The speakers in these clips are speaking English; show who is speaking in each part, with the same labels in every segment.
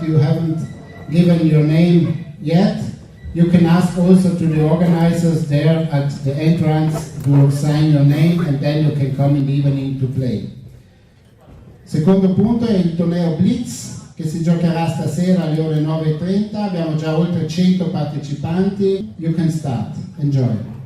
Speaker 1: you haven't given your name yet, you can ask also to the organizers there at the entrance to sign your name, and then you can come in the evening to play. Secondo punto è il torneo Blitz, che si giocherà stasera alle ore 9:30. Abbiamo già oltre 100 partecipanti. You can start. Enjoy.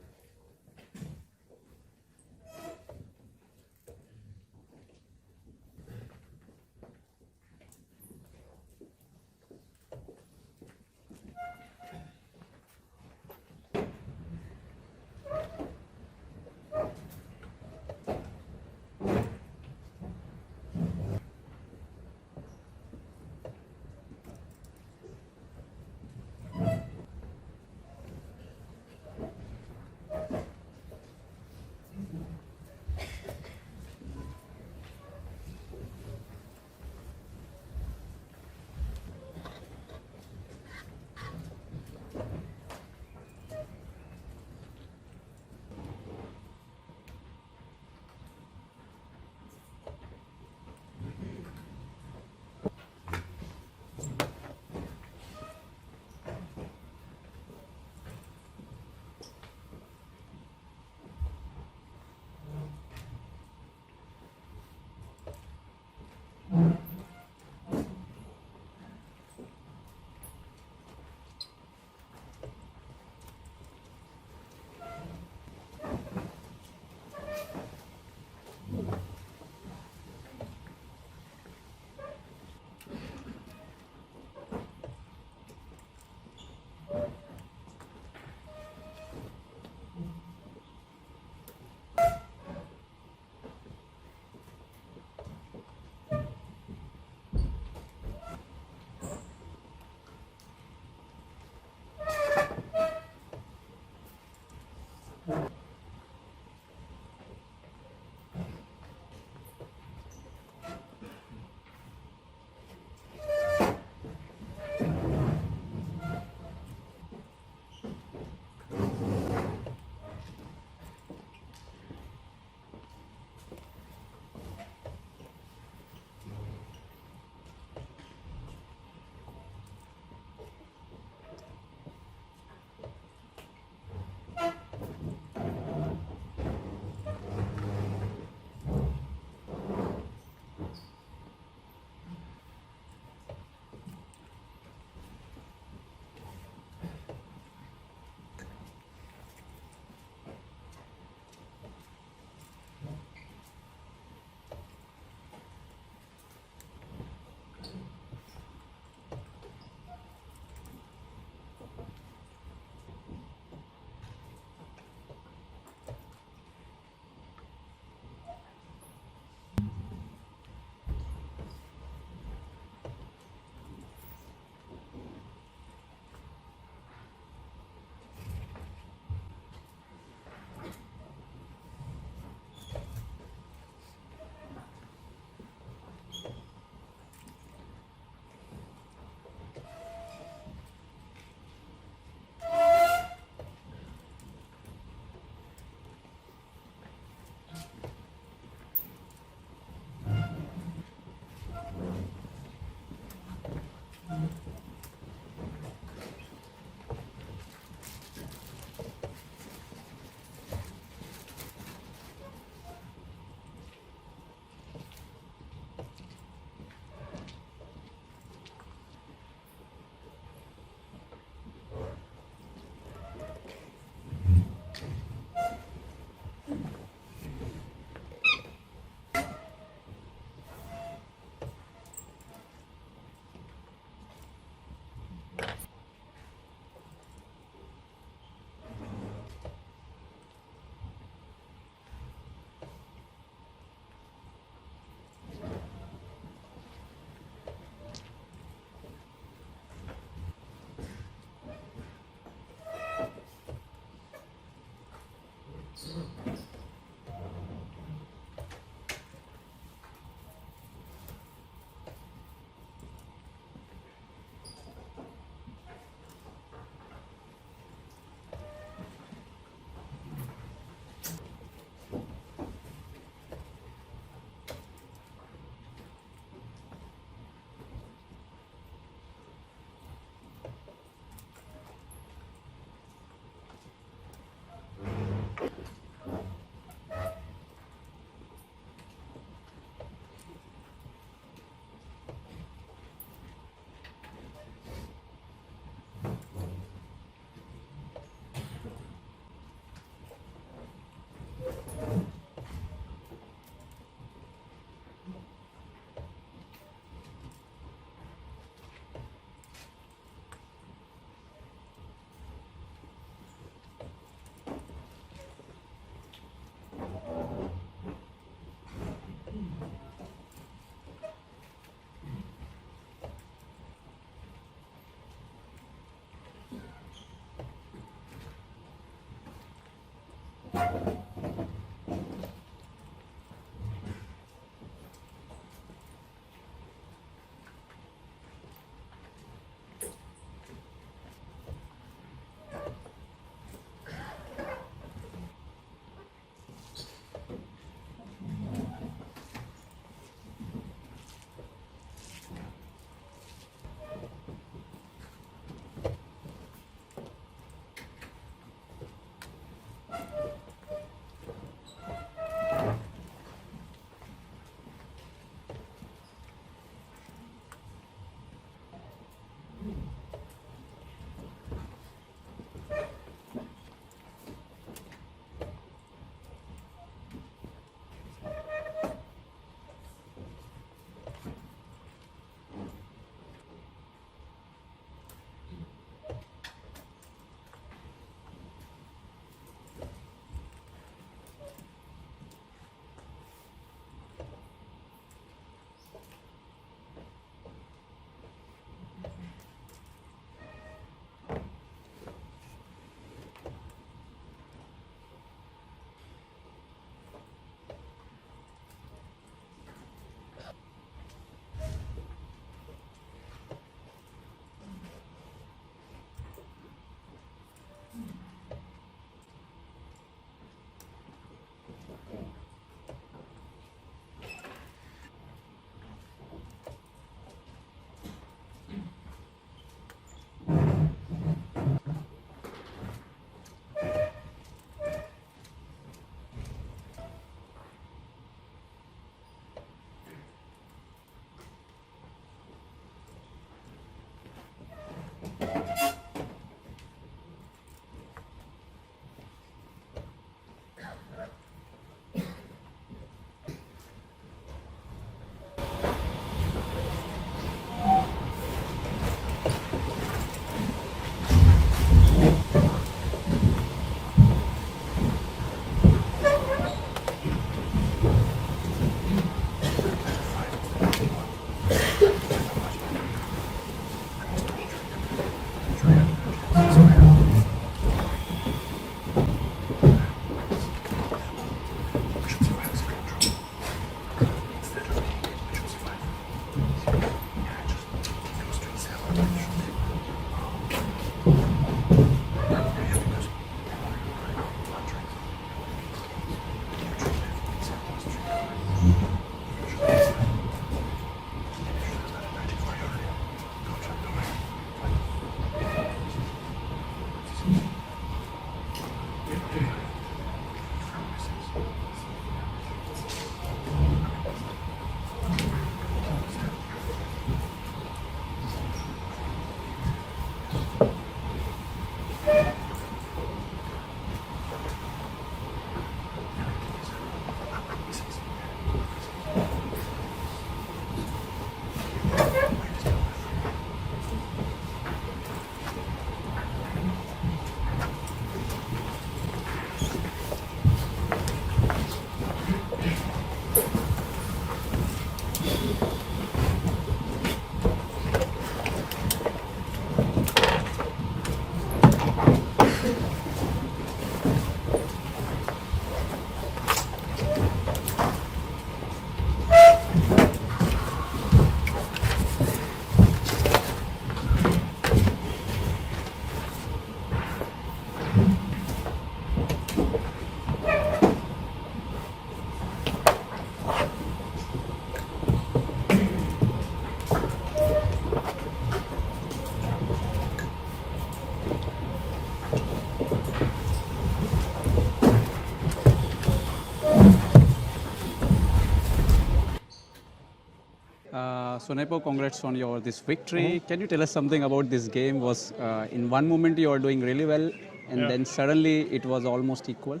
Speaker 2: So Nepo, congrats on your this victory. Can you tell us something about this game? Was in one moment you are doing really well, and then suddenly it was almost equal.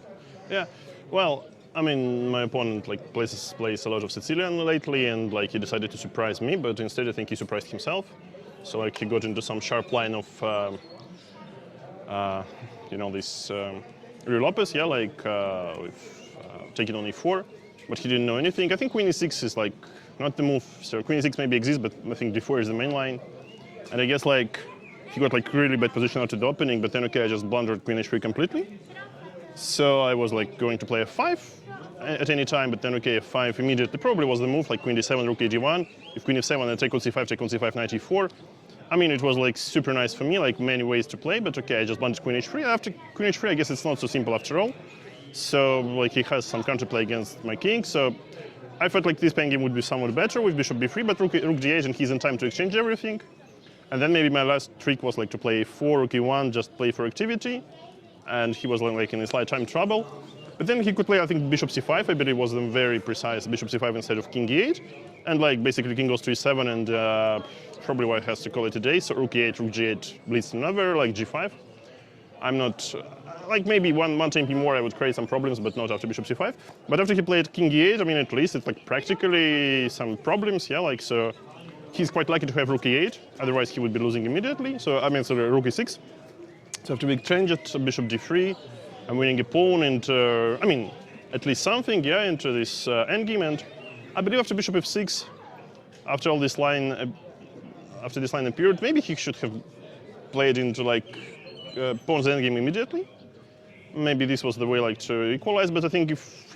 Speaker 3: Yeah, well, I mean, my opponent plays a lot of Sicilian lately, and he decided to surprise me, but instead I think he surprised himself. So he got into some sharp line of this Rio Lopez, with taking on e4, but he didn't know anything. I think Queen e6 is not the move. So Queen e6 maybe exists, but I think d4 is the main line. And I guess he got really bad position out to the opening, but then I just blundered Queen h3 completely. So I was like going to play f5 at any time, but then okay, f5 immediately probably was the move, like queen d7, rook d1. If queen f7, then take on c5, take on c5, knight e4. I mean, it was like super nice for me, like many ways to play, but okay, I just blundered queen h3. After queen h3, I guess it's not so simple after all. So like he has some counterplay against my king, so I felt like this pen game would be somewhat better with bishop b3, but rook d8, and he's in time to exchange everything. And then maybe my last trick was like to play e4, rook e1, just play for activity. And he was like in a slight time trouble. But then he could play, I think, bishop c5. I bet it was very precise, bishop c5 instead of king e8. And like basically king goes to e7, and probably white has to call it a day. So rook e8, rook g8 bleeds another, like g5. I'm not, like maybe one TMP more I would create some problems, but not after bishop c5. But after he played king e8, I mean, at least it's like practically some problems, yeah, like so. He's quite lucky to have rook e8, otherwise he would be losing immediately. So I mean, so rook e6. So after we exchange it, bishop d3, I'm winning a pawn, and I mean, at least something, yeah, into this endgame. And I believe after bishop f6, after all this line, after this line appeared, maybe he should have played into like pawn's endgame immediately. Maybe this was the way like to equalize, but I think if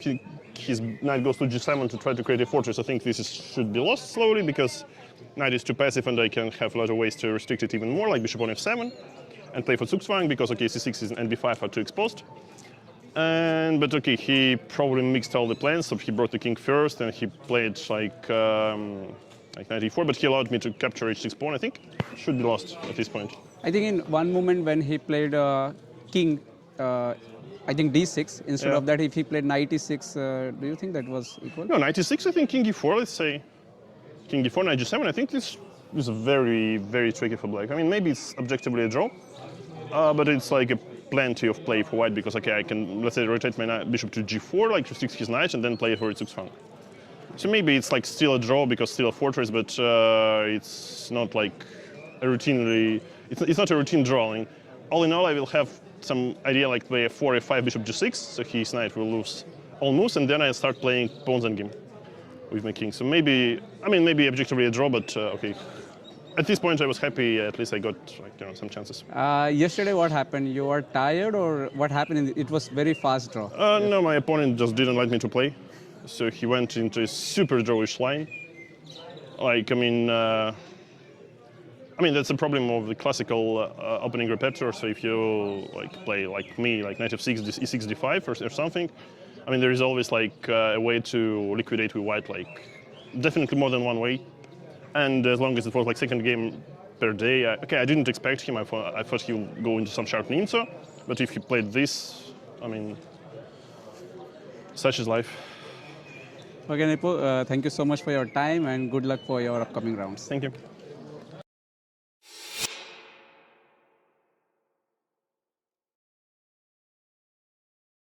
Speaker 3: his knight goes to g7 to try to create a fortress, I think this should be lost slowly, because knight is too passive and I can have a lot of ways to restrict it even more, like bishop on f7, and play for Zugzwang, because okay, c6 and b5 are too exposed. But okay, he probably mixed all the plans, so he brought the king first, and he played like knight e4, but he allowed me to capture h6 pawn, I think. Should be lost at this point.
Speaker 2: I think in one moment when he played king, I think d6, instead of that, if he played knight e6, do you think that was equal?
Speaker 3: No, knight e6, I think king e4, let's say. King e4, knight g7, I think this is very, very tricky for black. I mean, maybe it's objectively a draw, but it's like a plenty of play for white, because okay, I can, let's say, rotate my bishop to g4, like to restrict his knight, and then play for Zugzwang. So maybe it's like still a draw, because still a fortress, but it's not like a routinely, it's not a routine drawing. All in all, I will have some idea like play f4, f5, bishop g6, so his knight will lose all moves, and then I start playing pawns endgame with my king. So maybe, I mean, maybe objectively a draw, but okay. At this point, I was happy. At least I got like, some chances.
Speaker 2: Yesterday, what happened? You were tired, or what happened? It was very fast draw.
Speaker 3: No, my opponent just didn't let me to play, so he went into a super drawish line. Like, I mean, that's the problem of the classical opening repertoire. So if you like play like me, like knight f6, e6, d5, or something, I mean, there is always like a way to liquidate with white, like definitely more than one way. And as long as it was like second game per day, I didn't expect him. I thought he would go into some sharp ninja, but if he played this, I mean, such is life.
Speaker 2: Okay, Nepo, thank you so much for your time, and good luck for your upcoming rounds.
Speaker 3: Thank you.